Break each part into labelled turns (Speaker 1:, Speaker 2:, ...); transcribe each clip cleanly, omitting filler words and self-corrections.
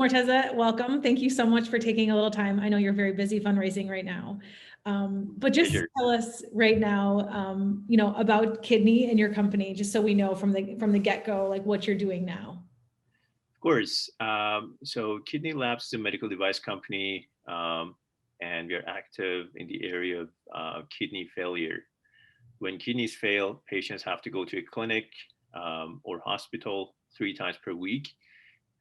Speaker 1: Morteza, welcome. Thank you so much for taking a little time. I know you're very busy fundraising right now. But just tell us right now, about Qidni and your company, just so we know from the get-go, like what you're doing now.
Speaker 2: Of course. So Qidni Labs is a medical device company, and we are active in the area of kidney failure. When kidneys fail, patients have to go to a clinic or hospital 3 times per week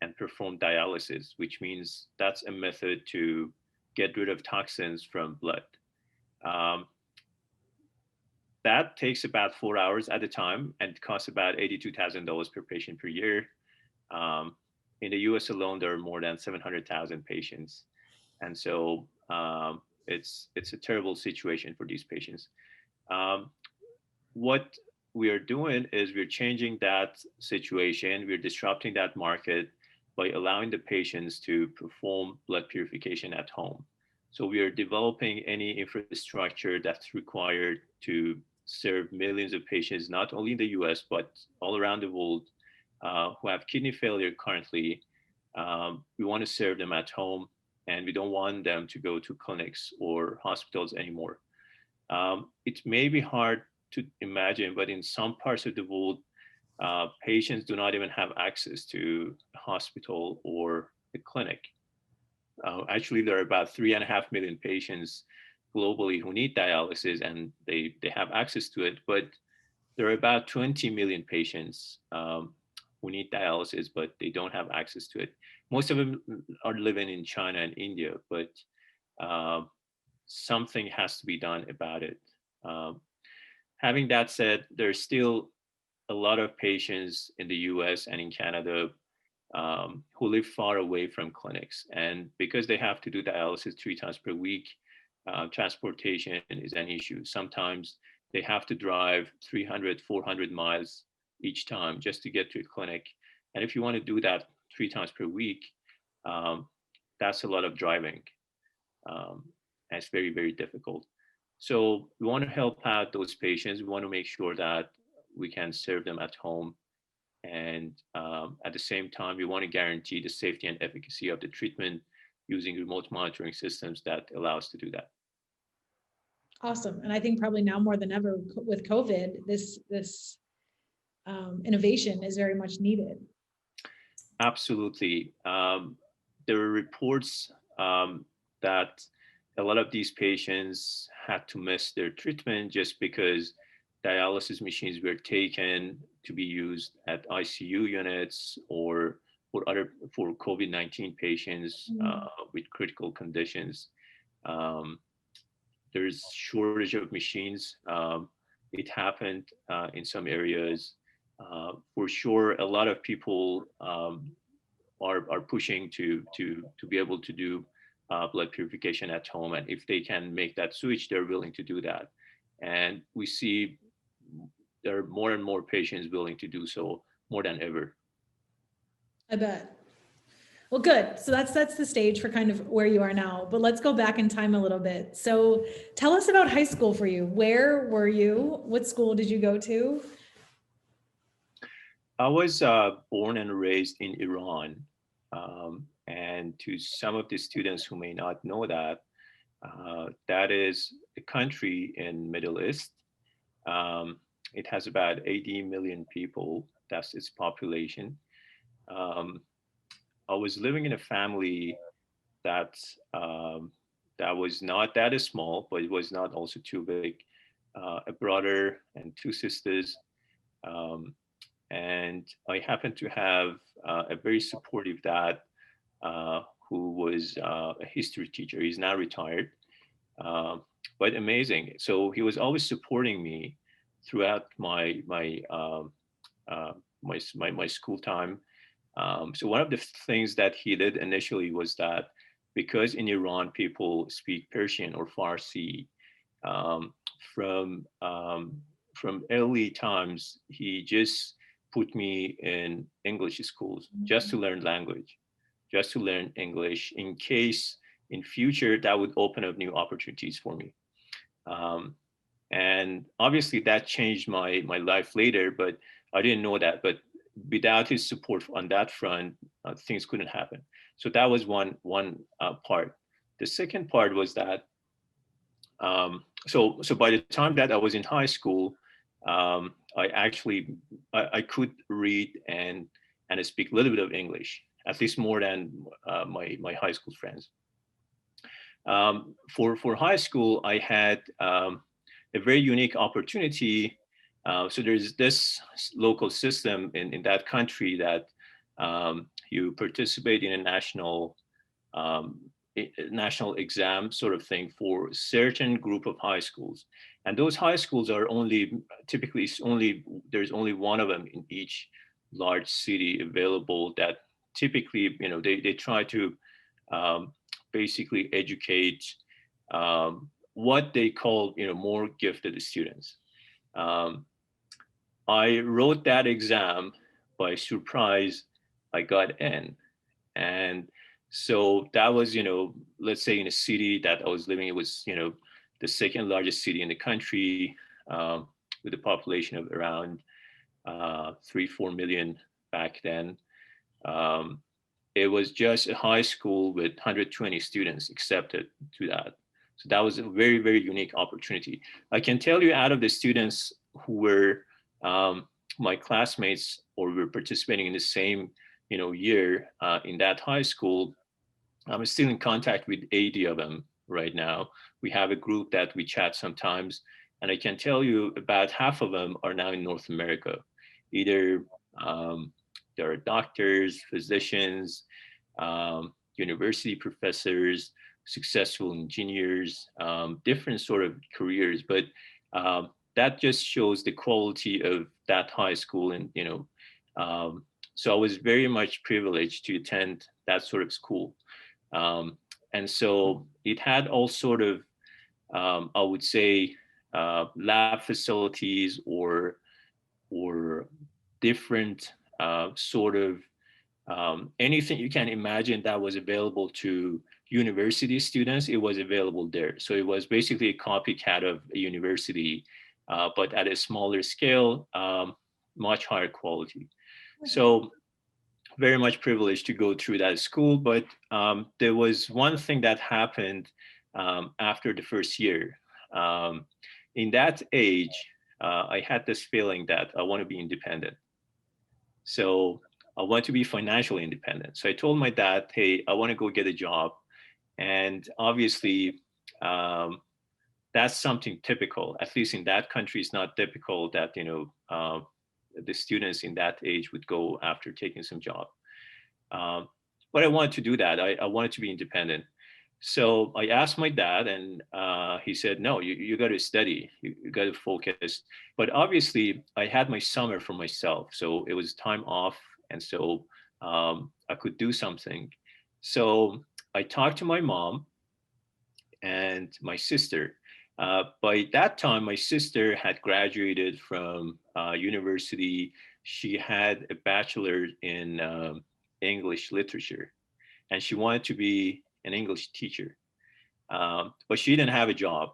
Speaker 2: and perform dialysis, which means that's a method to get rid of toxins from blood. That takes about 4 hours at a time and costs about $82,000 per patient per year. In the US alone, there are more than 700,000 patients. And so it's a terrible situation for these patients. What we are doing is we're changing that situation. We're disrupting that market by allowing the patients to perform blood purification at home. So we are developing any infrastructure that's required to serve millions of patients, not only in the US, but all around the world who have kidney failure currently. We want to serve them at home, and we don't want them to go to clinics or hospitals anymore. It may be hard to imagine, but in some parts of the world, patients do not even have access to a hospital or a clinic. Actually, there are about 3.5 million patients globally who need dialysis, and they have access to it, but there are about 20 million patients who need dialysis, but they don't have access to it. Most of them are living in China and India, but something has to be done about it. Having that said, there's still a lot of patients in the US and in Canada who live far away from clinics. And because they have to do dialysis 3 times per week, transportation is an issue. Sometimes they have to drive 300, 400 miles each time just to get to a clinic. And if you want to do that 3 times per week, that's a lot of driving. And it's very, very difficult. So we want to help out those patients. We want to make sure that we can serve them at home. And at the same time, we want to guarantee the safety and efficacy of the treatment using remote monitoring systems that allow us to do that.
Speaker 1: Awesome. And I think probably now more than ever with COVID, this innovation is very much needed.
Speaker 2: Absolutely. There are reports that a lot of these patients had to miss their treatment just because dialysis machines were taken to be used at ICU units or for COVID-19 patients with critical conditions. There's shortage of machines. It happened in some areas. For sure, a lot of people are pushing to be able to do blood purification at home, and if they can make that switch, they're willing to do that. And we see there are more and more patients willing to do so more than ever.
Speaker 1: I bet. Well, good. So that sets the stage for kind of where you are now, but let's go back in time a little bit. So tell us about high school for you. Where were you? What school did you go to?
Speaker 2: I was born and raised in Iran. And to some of the students who may not know that, that is a country in Middle East. It has about 80 million people. That's its population. I was living in a family that was not that small, but it was not also too big. A brother and 2 sisters. And I happened to have a very supportive dad who was a history teacher. He's now retired, but amazing. So he was always supporting me throughout my school time. So one of the things that he did initially was that because in Iran people speak Persian or Farsi, from early times he just put me in English schools just to learn language, just to learn English in case in future that would open up new opportunities for me. And obviously that changed my life later, but I didn't know that. But without his support on that front, things couldn't happen. So that was one part. The second part was that so by the time that I was in high school, I actually I could read and speak a little bit of English, at least more than my high school friends. For high school, I had a very unique opportunity. So there's this local system in that country that you participate in a um, national exam sort of thing for a certain group of high schools, and those high schools are only typically there's only one of them in each large city available. That typically, they try to um, basically educate what they call more gifted students. um, I wrote that exam by surprise. I got in. And so that was, let's say in a city that I was living, it was, the second largest city in the country, with a population of around 3-4 million back then. Um, it was just a high school with 120 students accepted to that. So that was a very, very unique opportunity. I can tell you, out of the students who were my classmates or were participating in the same year in that high school, I'm still in contact with 80 of them right now. We have a group that we chat sometimes, and I can tell you about half of them are now in North America. Either there are doctors, physicians, university professors, successful engineers, different sort of careers. But that just shows the quality of that high school. And, so I was very much privileged to attend that sort of school. Um, and so it had all sort of, I would say, lab facilities or different sort of anything you can imagine that was available to university students. It was available there. So it was basically a copycat of a university, but at a smaller scale, much higher quality. So very much privileged to go through that school. But there was one thing that happened after the first year. In that age, I had this feeling that I want to be independent. So I want to be financially independent. So I told my dad, hey, I want to go get a job. And obviously, that's something typical, at least in that country. It's not typical that, the students in that age would go after taking some job. Um, but I wanted to do that. I wanted to be independent. So I asked my dad, and he said, no, you got to study, you got to focus. But obviously, I had my summer for myself. So it was time off. And so I could do something. So I talked to my mom and my sister. By that time, my sister had graduated from university. She had a bachelor in English literature, and she wanted to be an English teacher, but she didn't have a job.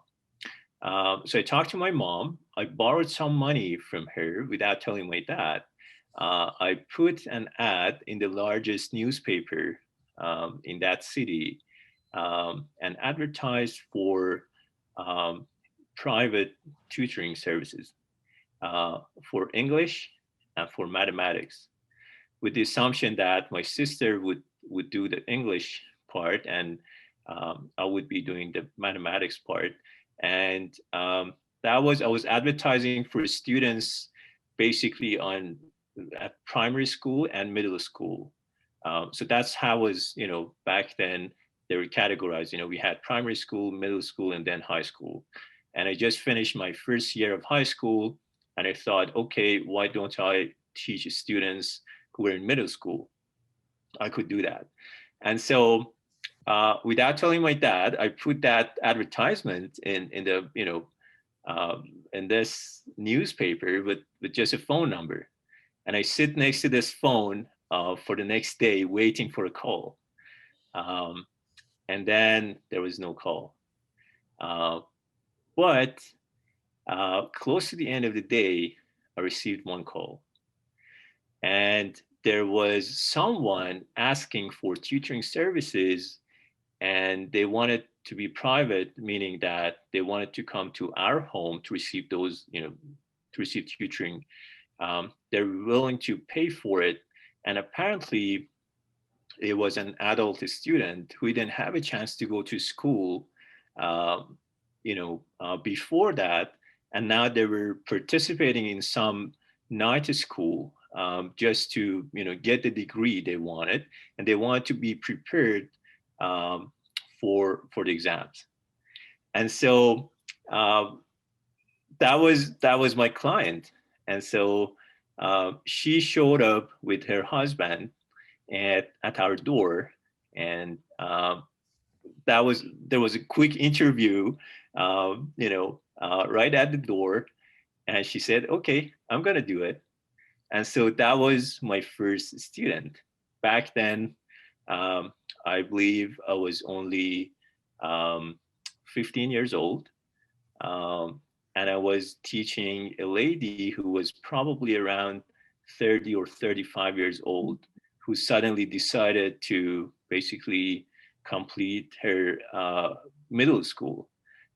Speaker 2: So I talked to my mom. I borrowed some money from her without telling my dad. I put an ad in the largest newspaper in that city, and advertised for um, private tutoring services for English and for mathematics, with the assumption that my sister would do the English part, and I would be doing the mathematics part. And that was, I was advertising for students basically on at primary school and middle school. So that's how it was, back then they were categorized. We had primary school, middle school, and then high school. And I just finished my first year of high school, and I thought, okay, why don't I teach students who were in middle school? I could do that. And so without telling my dad, I put that advertisement in the, in this newspaper with just a phone number. And I sit next to this phone for the next day waiting for a call. Um, and then there was no call. Uh, but close to the end of the day, I received one call. And there was someone asking for tutoring services, and they wanted to be private, meaning that they wanted to come to our home to receive those, to receive tutoring. They're willing to pay for it. And apparently, it was an adult student who didn't have a chance to go to school, before that, and now they were participating in some night school, just to get the degree they wanted, and they wanted to be prepared, for the exams. And so that was my client. And so she showed up with her husband at our door, and there was a quick interview, right at the door, and she said, "Okay, I'm gonna do it." And so that was my first student. Back then, I believe I was only 15 years old, and I was teaching a lady who was probably around 30 or 35 years old, who suddenly decided to basically complete her middle school.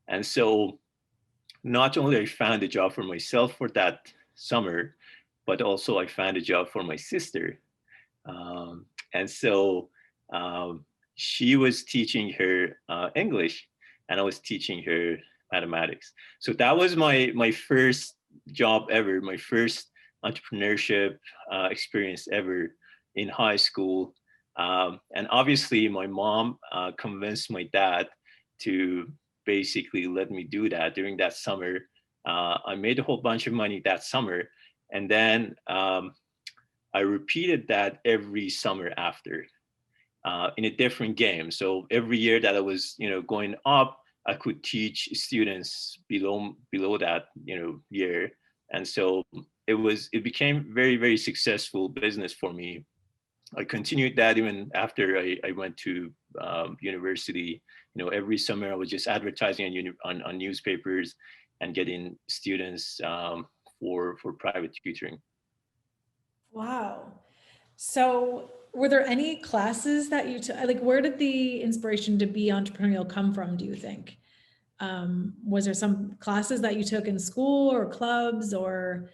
Speaker 2: And so not only I found a job for myself for that summer, but also I found a job for my sister. And so she was teaching her English, and I was teaching her mathematics. So that was my first job ever, my first entrepreneurship experience ever in high school. And obviously, my mom convinced my dad to basically let me do that during that summer. I made a whole bunch of money that summer, and then I repeated that every summer after, in a different game. So every year that I was, going up, I could teach students below that, year. And so it became very, very successful business for me. I continued that even after I went to university. Every summer I was just advertising on newspapers and getting students for private tutoring.
Speaker 1: Wow. So were there any classes that you took? Like, where did the inspiration to be entrepreneurial come from, do you think? Was there some classes that you took in school or clubs, or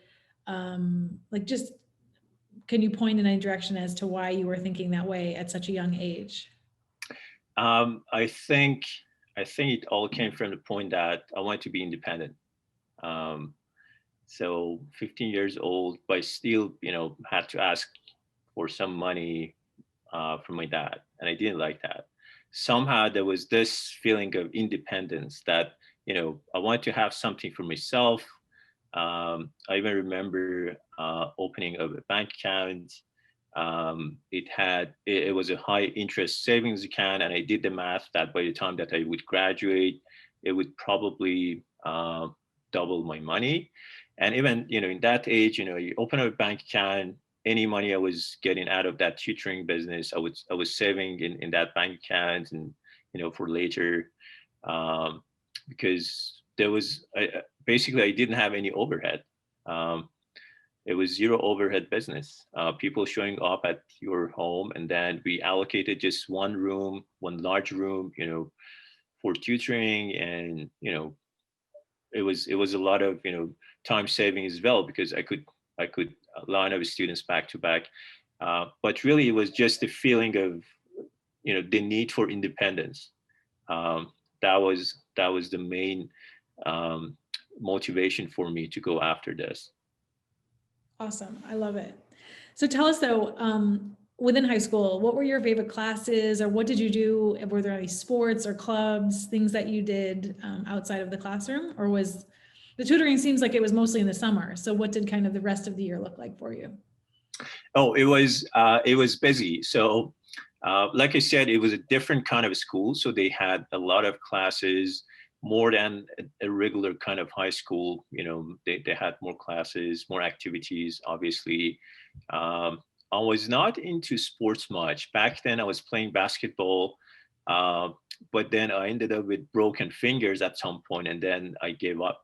Speaker 1: like, just can you point in any direction as to why you were thinking that way at such a young age?
Speaker 2: I think it all came from the point that I wanted to be independent. So 15 years old, but I still, had to ask for some money from my dad, and I didn't like that. Somehow there was this feeling of independence that, I wanted to have something for myself. I even remember opening of a bank account. It was a high interest savings account, and I did the math that by the time that I would graduate, it would probably double my money. And even, in that age, you open up a bank account, any money I was getting out of that tutoring business, I was saving in that bank account, and for later, because there was basically I didn't have any overhead. It was zero overhead business. People showing up at your home, and then we allocated just one large room, for tutoring, and it was a lot of time saving as well, because I could line up students back to back. But really, it was just the feeling of the need for independence. That was the main motivation for me to go after this.
Speaker 1: Awesome. I love it. So tell us though, within high school, what were your favorite classes, or what did you do? Were there any sports or clubs, things that you did outside of the classroom, or was the tutoring seems like it was mostly in the summer. So what did kind of the rest of the year look like for you?
Speaker 2: Oh, it was busy. So, like I said, it was a different kind of school. So they had a lot of classes, more than a regular kind of high school. They had more classes, more activities, obviously. I was not into sports much. Back then, I was playing basketball, but then I ended up with broken fingers at some point, and then I gave up.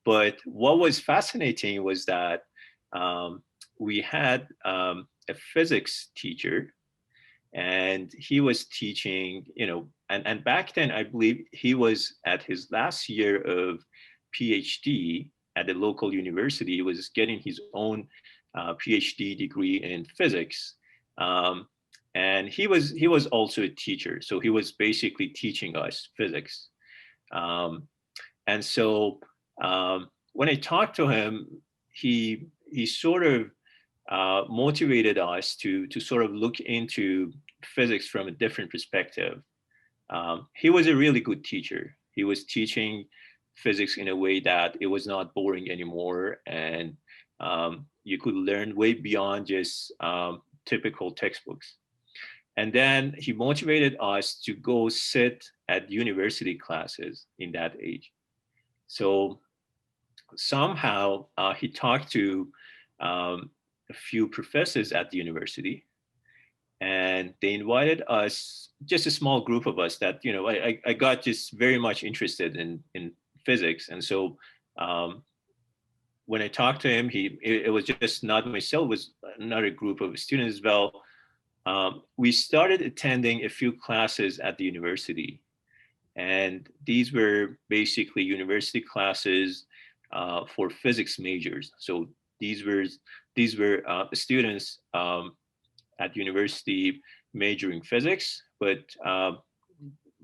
Speaker 2: But what was fascinating was that we had a physics teacher, and he was teaching, and back then I believe he was at his last year of PhD at the local university. He was getting his own PhD degree in physics. And he was also a teacher, so he was basically teaching us physics. And so when I talked to him, he sort of motivated us to sort of look into physics from a different perspective. He was a really good teacher. He was teaching physics in a way that it was not boring anymore, and you could learn way beyond just typical textbooks. And then he motivated us to go sit at university classes in that age. So somehow he talked to a few professors at the university, and they invited us, just a small group of us that, I got just very much interested in physics. And so when I talked to him, it was just not myself, it was another group of students as well. We started attending a few classes at the university, and these were basically university classes for physics majors. So these were students at university majoring physics, but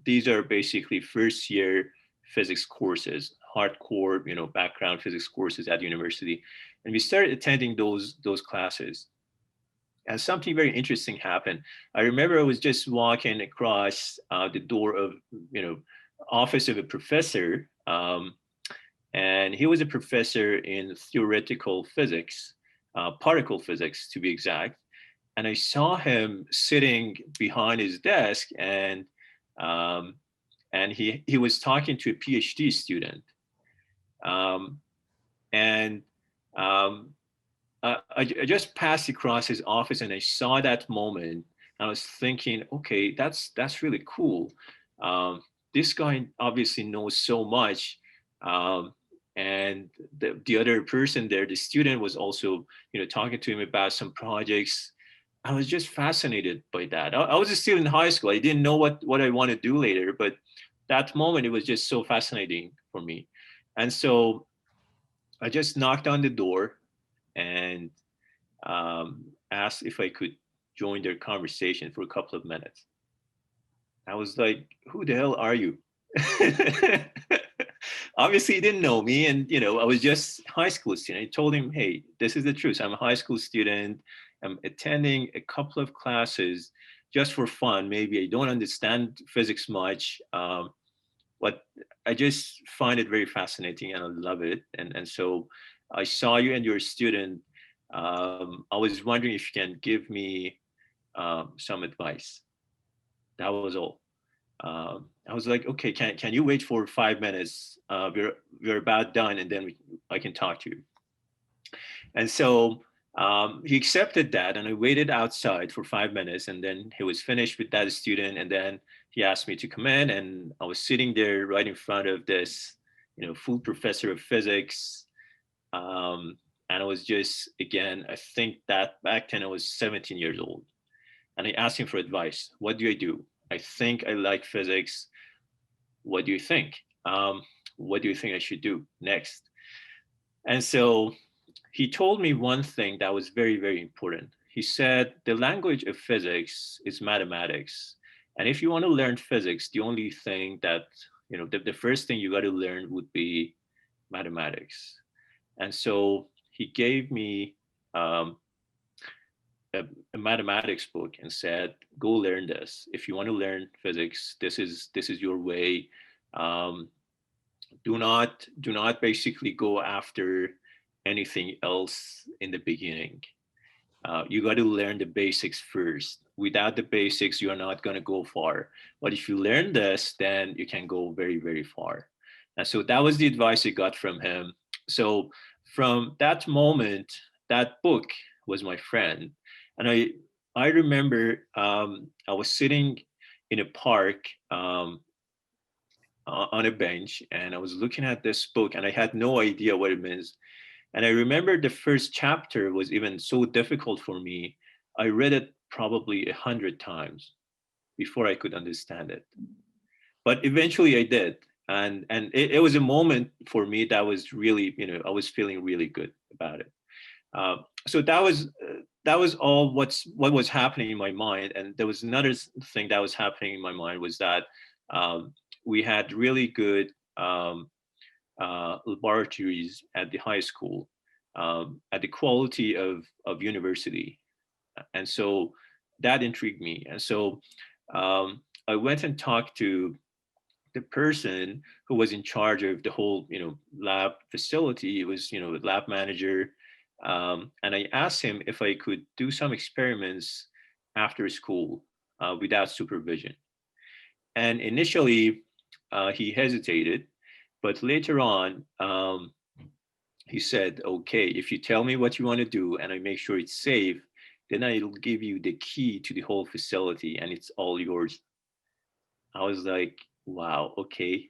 Speaker 2: these are basically first year physics courses, hardcore, background physics courses at university. And we started attending those classes. And something very interesting happened. I remember I was just walking across the door of, office of a professor, and he was a professor in theoretical physics, particle physics to be exact. And I saw him sitting behind his desk, and he was talking to a PhD student, and I just passed across his office, and I saw that moment. I was thinking, okay, that's really cool. This guy obviously knows so much. And the other person there, the student, was also, talking to him about some projects. I was just fascinated by that. I was still in high school. I didn't know what I want to do later, but that moment, it was just so fascinating for me. And so I just knocked on the door and asked if I could join their conversation for a couple of minutes. I was like, who the hell are you? Obviously, he didn't know me. And, I was just a high school student. I told him, hey, this is the truth. I'm a high school student. I'm attending a couple of classes just for fun. Maybe I don't understand physics much, but I just find it very fascinating and I love it. And so I saw you and you're a student. I was wondering if you can give me some advice. That was all. I was like, okay, can you wait for 5 minutes? We're about done, and then I can talk to you. And so he accepted that, and I waited outside for 5 minutes, and then he was finished with that student, and then he asked me to come in, and I was sitting there right in front of this, full professor of physics. And I was just, again, I think that back then I was 17 years old. And I asked him for advice. What do I do? I think I like physics. What do you think? What do you think I should do next? And so he told me one thing that was very, very important. He said, the language of physics is mathematics. And if you want to learn physics, the only thing that, the first thing you got to learn would be mathematics. And so he gave me a mathematics book and said, go learn this. If you want to learn physics, this is your way. Do not basically go after anything else in the beginning. You got to learn the basics first. Without the basics, you're not going to go far. But if you learn this, then you can go very, very far. And so that was the advice I got from him. So from that moment, that book was my friend. And I remember I was sitting in a park on a bench, and I was looking at this book, and I had no idea what it means. And I remember the first chapter was even so difficult for me. I read it probably 100 times before I could understand it. But eventually I did. And it was a moment for me that was really, I was feeling really good about it. So that was all what was happening in my mind. And there was another thing that was happening in my mind was that we had really good laboratories at the high school, at the quality of university. And so that intrigued me. And so I went and talked to the person who was in charge of the whole, lab facility. It was, the lab manager. And I asked him if I could do some experiments after school without supervision. And initially, he hesitated, but later on, he said, okay, if you tell me what you want to do and I make sure it's safe, then I'll give you the key to the whole facility and it's all yours. I was like, wow, okay.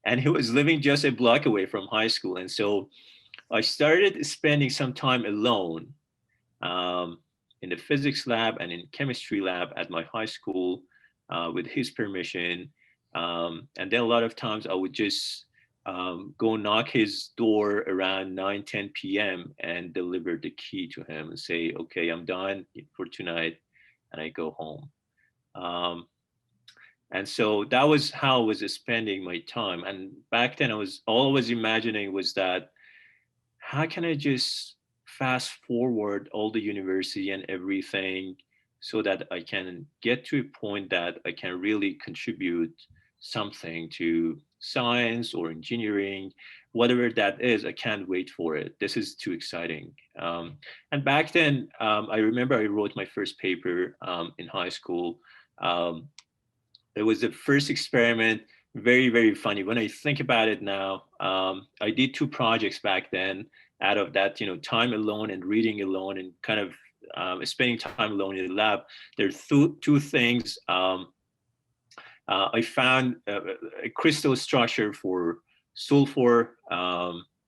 Speaker 2: And he was living just a block away from high school. And so I started spending some time alone um, in the physics lab and in chemistry lab at my high school with his permission. And then a lot of times I would just go knock his door around 9, 10 p.m. and deliver the key to him and say, okay, I'm done for tonight. And I go home. Um, and so that was how I was spending my time. And back then, I was always imagining was that how can I just fast forward all the university and everything so that I can get to a point that I can really contribute something to science or engineering, whatever that is. I can't wait for it. This is too exciting. And back then, I remember I wrote my first paper in high school. Um, it was the first experiment, very, very funny. When I think about it now, I did 2 projects back then out of that, time alone and reading alone and kind of spending time alone in the lab. There are two things. I found a crystal structure for sulfur.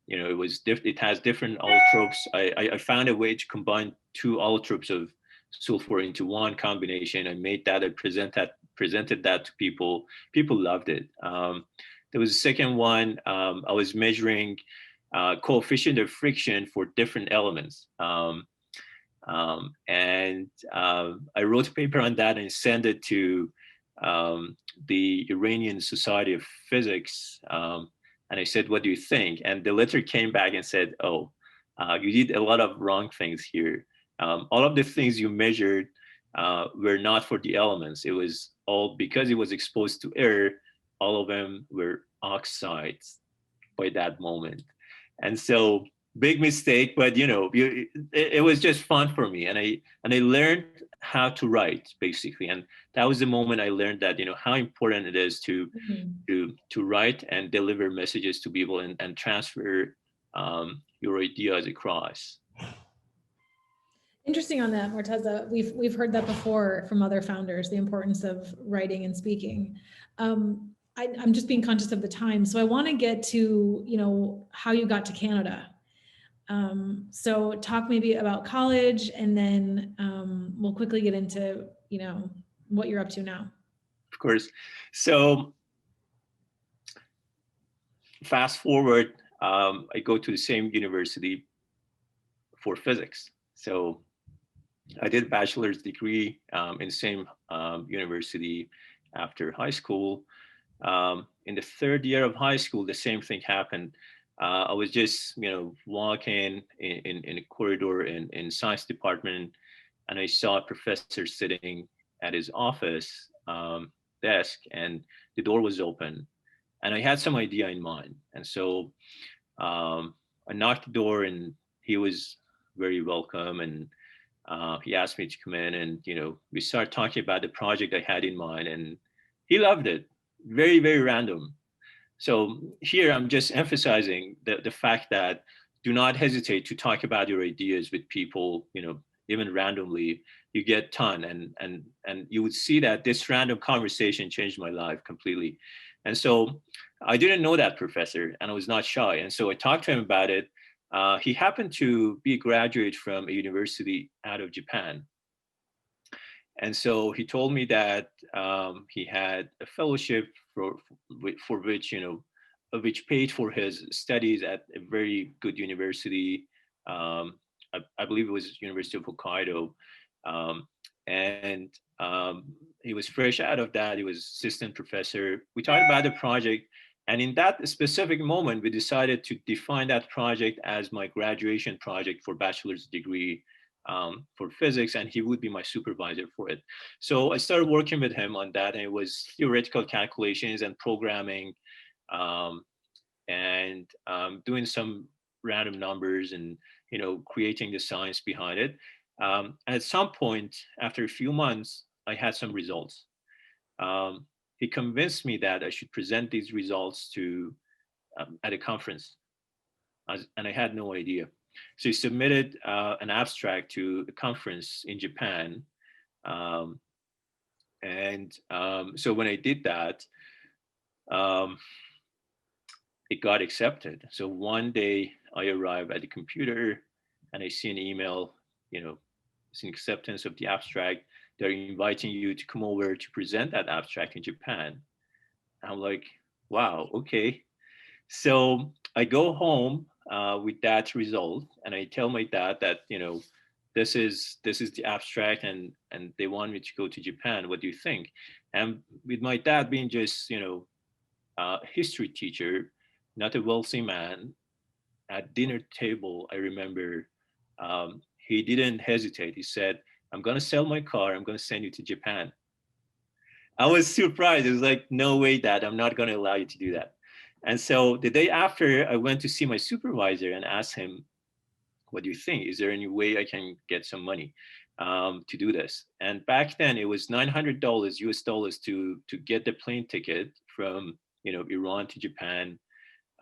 Speaker 2: It has different allotropes. I found a way to combine 2 allotropes of sulfur into one combination. I made that. I presented that to people. People loved it. There was a second one. I was measuring coefficient of friction for different elements. I wrote a paper on that and sent it to the Iranian Society of Physics. And I said, what do you think? And the letter came back and said, oh, you did a lot of wrong things here. All of the things you measured were not for the elements. It was all because it was exposed to air, all of them were oxides by that moment. And so big mistake, but it was just fun for me. And I learned how to write basically. And that was the moment I learned that, how important it is to write and deliver messages to people and transfer your ideas across.
Speaker 1: Interesting on that, Morteza. We've heard that before from other founders, the importance of writing and speaking. I'm just being conscious of the time. So I want to get to, how you got to Canada. So talk maybe about college and then we'll quickly get into, what you're up to now.
Speaker 2: Of course. So fast forward, I go to the same university for physics. So I did a bachelor's degree in the same university after high school. In the 3rd year of high school, the same thing happened. I was just, walking in a corridor in science department, and I saw a professor sitting at his office desk, and the door was open, and I had some idea in mind. And so I knocked the door, and he was very welcome, and he asked me to come in, and we started talking about the project I had in mind, and he loved it. Very, very random. So here I'm just emphasizing the fact that do not hesitate to talk about your ideas with people, even randomly. You get ton, and you would see that this random conversation changed my life completely. And so I didn't know that professor, and I was not shy. And so I talked to him about it. He happened to be a graduate from a university out of Japan. And so he told me that he had a fellowship for which, which paid for his studies at a very good university. I believe it was University of Hokkaido. Um, and he was fresh out of that. He was assistant professor. We talked about the project. And in that specific moment, we decided to define that project as my graduation project for bachelor's degree for physics, and he would be my supervisor for it. So I started working with him on that, and it was theoretical calculations and programming, and doing some random numbers, and creating the science behind it. And at some point, after a few months, I had some results. Um, he convinced me that I should present these results to at a conference, and I had no idea. So he submitted an abstract to a conference in Japan. Um, and so when I did that, um, it got accepted. So one day I arrive at the computer and I see an email, it's an acceptance of the abstract. They're inviting you to come over to present that abstract in Japan. I'm like, wow, okay. So I go home with that result, and I tell my dad that this is the abstract, and they want me to go to Japan. What do you think? And with my dad being just a history teacher, not a wealthy man, at dinner table, I remember he didn't hesitate. He said, "I'm gonna sell my car. I'm gonna send you to Japan." I was surprised. It was like, no way, Dad, I'm not going to allow you to do that. And so the day after, I went to see my supervisor and asked him, what do you think? Is there any way I can get some money to do this? And back then, it was $900 US dollars to get the plane ticket from Iran to Japan,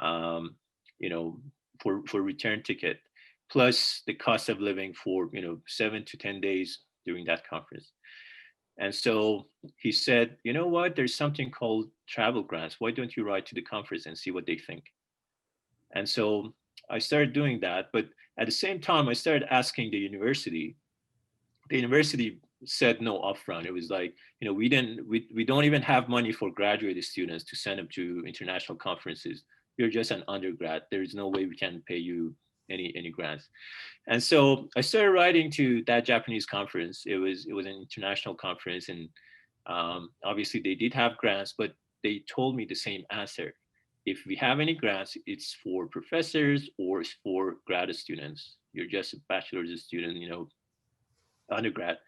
Speaker 2: um, you know, for return ticket, plus the cost of living for 7 to 10 days during that conference. And so he said, you know what, there's something called travel grants. Why don't you write to the conference and see what they think? And so I started doing that. But at the same time, I started asking the university. The university said no upfront. It was like, we don't even have money for graduate students to send them to international conferences. You're just an undergrad. There's no way we can pay you any grants. And so I started writing to that Japanese conference. It was an international conference, and obviously they did have grants, but they told me the same answer. If we have any grants, it's for professors or it's for grad students. You're just a bachelor's student, undergrad.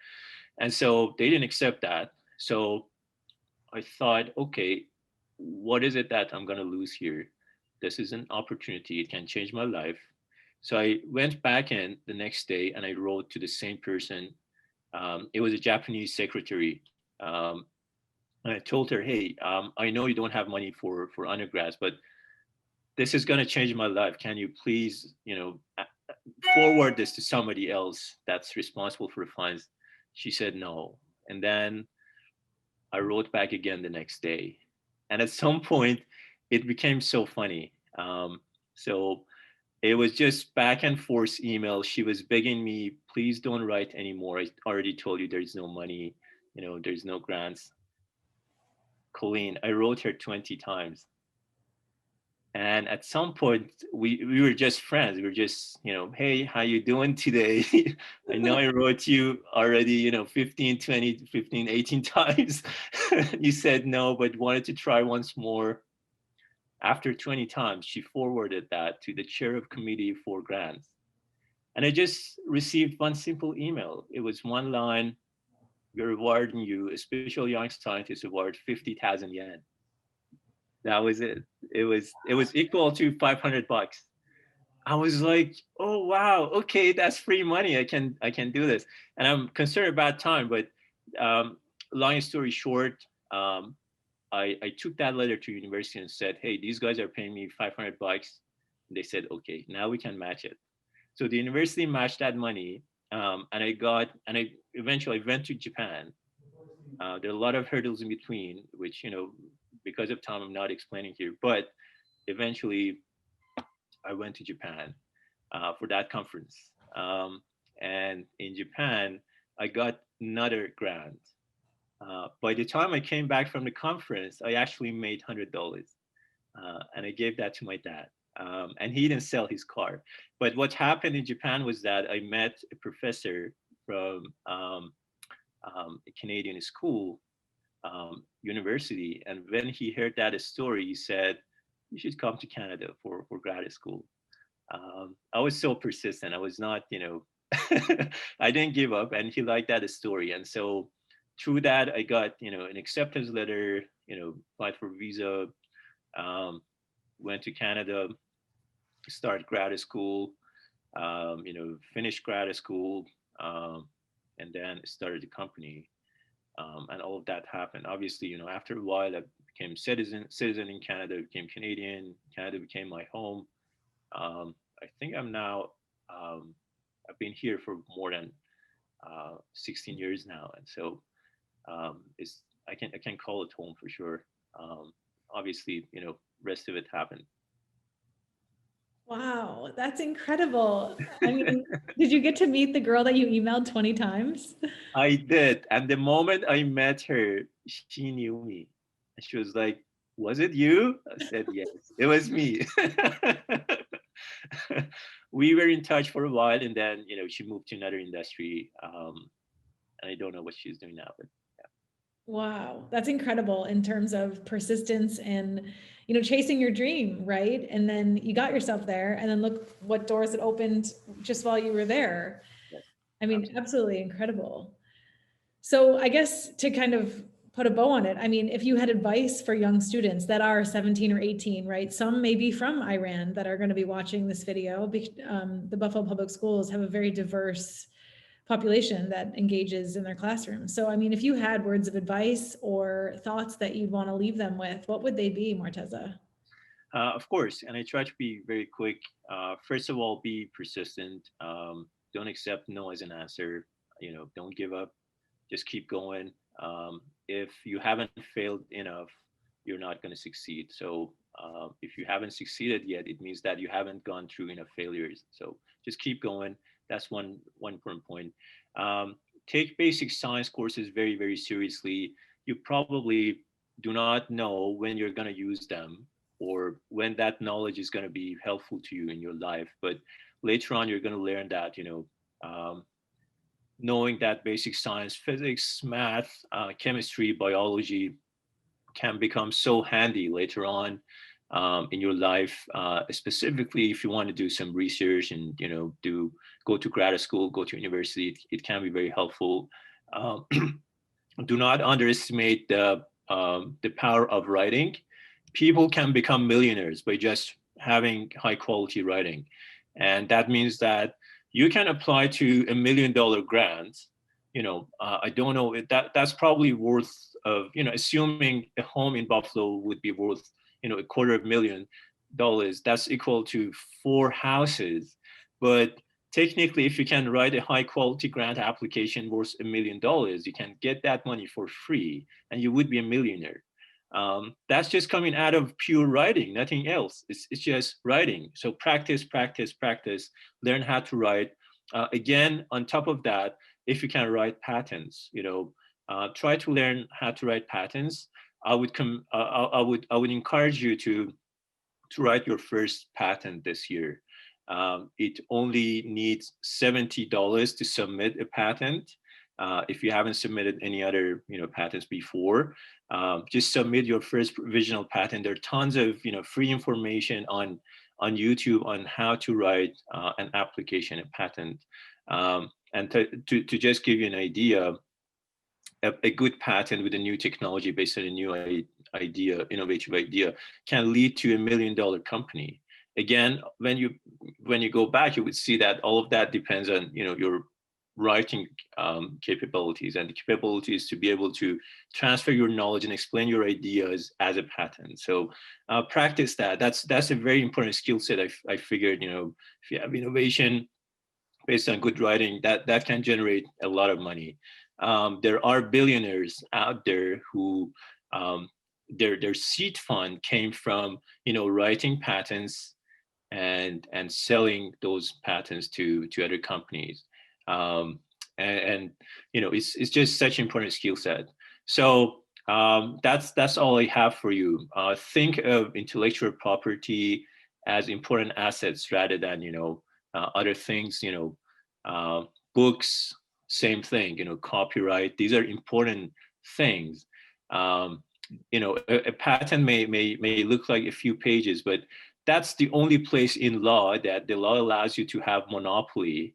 Speaker 2: And so they didn't accept that. So I thought, okay, what is it that I'm going to lose here? This is an opportunity. It can change my life. So I went back in the next day and I wrote to the same person. It was a Japanese secretary. And I told her, hey, I know you don't have money for undergrads, but this is going to change my life. Can you please, forward this to somebody else that's responsible for the funds? She said no. And then I wrote back again the next day. And at some point, it became so funny. So it was just back and forth email. She was begging me, please don't write anymore. I already told you there's no money, there's no grants. Colleen, I wrote her 20 times. And at some point, we were just friends. We were just, hey, how you doing today? I know I wrote you already, 15, 20, 15, 18 times. You said no, but wanted to try once more. After 20 times, she forwarded that to the chair of committee for grants. And I just received one simple email. It was one line, we're rewarding you a special young scientist award, 50,000 yen. That was it. It was equal to $500. I was like, oh wow, okay, that's free money. I can do this. And I'm concerned about time, but long story short, I took that letter to university and said, hey, these guys are paying me $500. They said, okay, now we can match it. So the university matched that money, and I eventually went to Japan. There are a lot of hurdles in between, which because of time I'm not explaining here. But eventually, I went to Japan. for that conference. And in Japan, I got another grant. By the time I came back from the conference, I actually made $100, and I gave that to my dad. And he didn't sell his car. But what happened in Japan was that I met a professor from a Canadian school, university, and when he heard that story, he said, "You should come to Canada for grad school." I was so persistent. I was not, I didn't give up, and he liked that story. And so through that, I got, an acceptance letter, applied for visa, um, went to Canada, start grad school, finished grad school, um, and then started the company. And all of that happened. Obviously, after a while, I became citizen in Canada, became Canadian. Canada became my home. I think I'm now, I've been here for more than 16 years now, and so it's I can call it home for sure. Obviously, rest of it happened.
Speaker 1: Wow, that's incredible. I mean, did you get to meet the girl that you emailed 20 times?
Speaker 2: I did, and the moment I met her, she knew me, and she was like, "Was it you?" I said, "Yes, it was me." We were in touch for a while, and then she moved to another industry, and I don't know what she's doing now. But
Speaker 1: Wow, that's incredible in terms of persistence and, chasing your dream, right? And then you got yourself there, and then look what doors it opened just while you were there.
Speaker 2: yes,
Speaker 1: I mean,
Speaker 2: absolutely.
Speaker 1: absolutely incredible. So I guess to kind of put a bow on it, I mean, if you had advice for young students that are 17 or 18, right? Some may be from Iran that are going to be watching this video. The Buffalo Public Schools have a very diverse population that engages in their classrooms. So, I mean, if you had words of advice or thoughts that you'd want to leave them with, what would they be, Morteza?
Speaker 2: Of course, and I try to be very quick. First of all, be persistent. Don't accept no as an answer. Don't give up. Just keep going. If you haven't failed enough, you're not going to succeed. So if you haven't succeeded yet, it means that you haven't gone through enough failures. So just keep going. That's one important point. Um, Take basic science courses very, very seriously. You probably do not know when you're going to use them or when that knowledge is going to be helpful to you in your life. But later on, you're going to learn that, knowing that basic science, physics, math, chemistry, biology can become so handy later on in your life, specifically if you want to do some research and do go to grad school, go to university. It can be very helpful. Um, do not underestimate the power of writing. People can become millionaires by just having high quality writing, and that means that you can apply to $1 million grant. I don't know if that's probably worth of assuming a home in Buffalo would be worth $250,000. That's equal to 4 houses. But technically, if you can write a high quality grant application worth $1 million, you can get that money for free and you would be a millionaire. That's just coming out of pure writing, nothing else. It's just writing. So practice, practice, practice, learn how to write. Again, on top of that, if you can write patents, try to learn how to write patents. I would encourage you to write your first patent this year. It only needs $70 to submit a patent. If you haven't submitted any other patents before, just submit your first provisional patent. There are tons of free information on YouTube on how to write an application, a patent. And to just give you an idea, a good patent with a new technology based on a new idea, innovative idea, can lead to $1 million company. Again, when you go back, you would see that all of that depends on your writing capabilities and the capabilities to be able to transfer your knowledge and explain your ideas as a patent. So practice that. That's a very important skill set. I figured if you have innovation based on good writing, that can generate a lot of money. There are billionaires out there who their seed fund came from writing patents and selling those patents to other companies. And it's just such an important skill set. So that's all I have for you. Think of intellectual property as important assets rather than other things. Books, same thing. Copyright. These are important things. A patent may look like a few pages, but that's the only place in law that the law allows you to have monopoly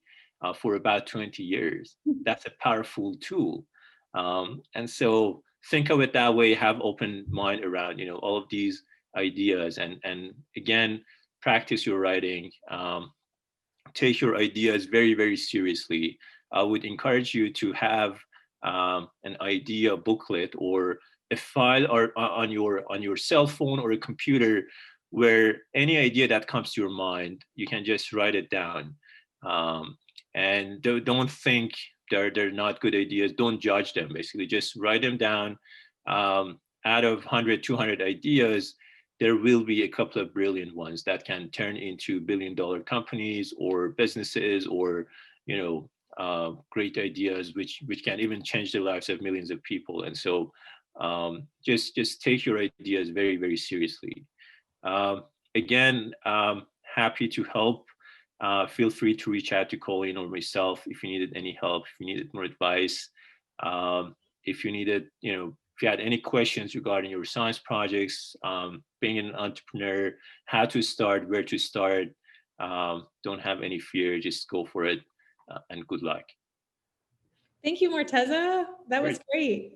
Speaker 2: for about 20 years. That's a powerful tool. And so think of it that way, have open mind around, all of these ideas, and again, practice your writing. Take your ideas very, very seriously. I would encourage you to have an idea booklet or a file or on your cell phone or a computer, where any idea that comes to your mind, you can just write it down. And don't think they're not good ideas. Don't judge them. Basically, just write them down. Out of 100, 200 ideas, there will be a couple of brilliant ones that can turn into billion-dollar companies or businesses, or great ideas which can even change the lives of millions of people. And so just take your ideas very, very seriously. Again, happy to help. Feel free to reach out to Colleen or myself if you needed any help, if you needed more advice, if you needed, if you had any questions regarding your science projects, being an entrepreneur, how to start, where to start. Don't have any fear, just go for it, and good luck.
Speaker 1: Thank you, Morteza. That was great.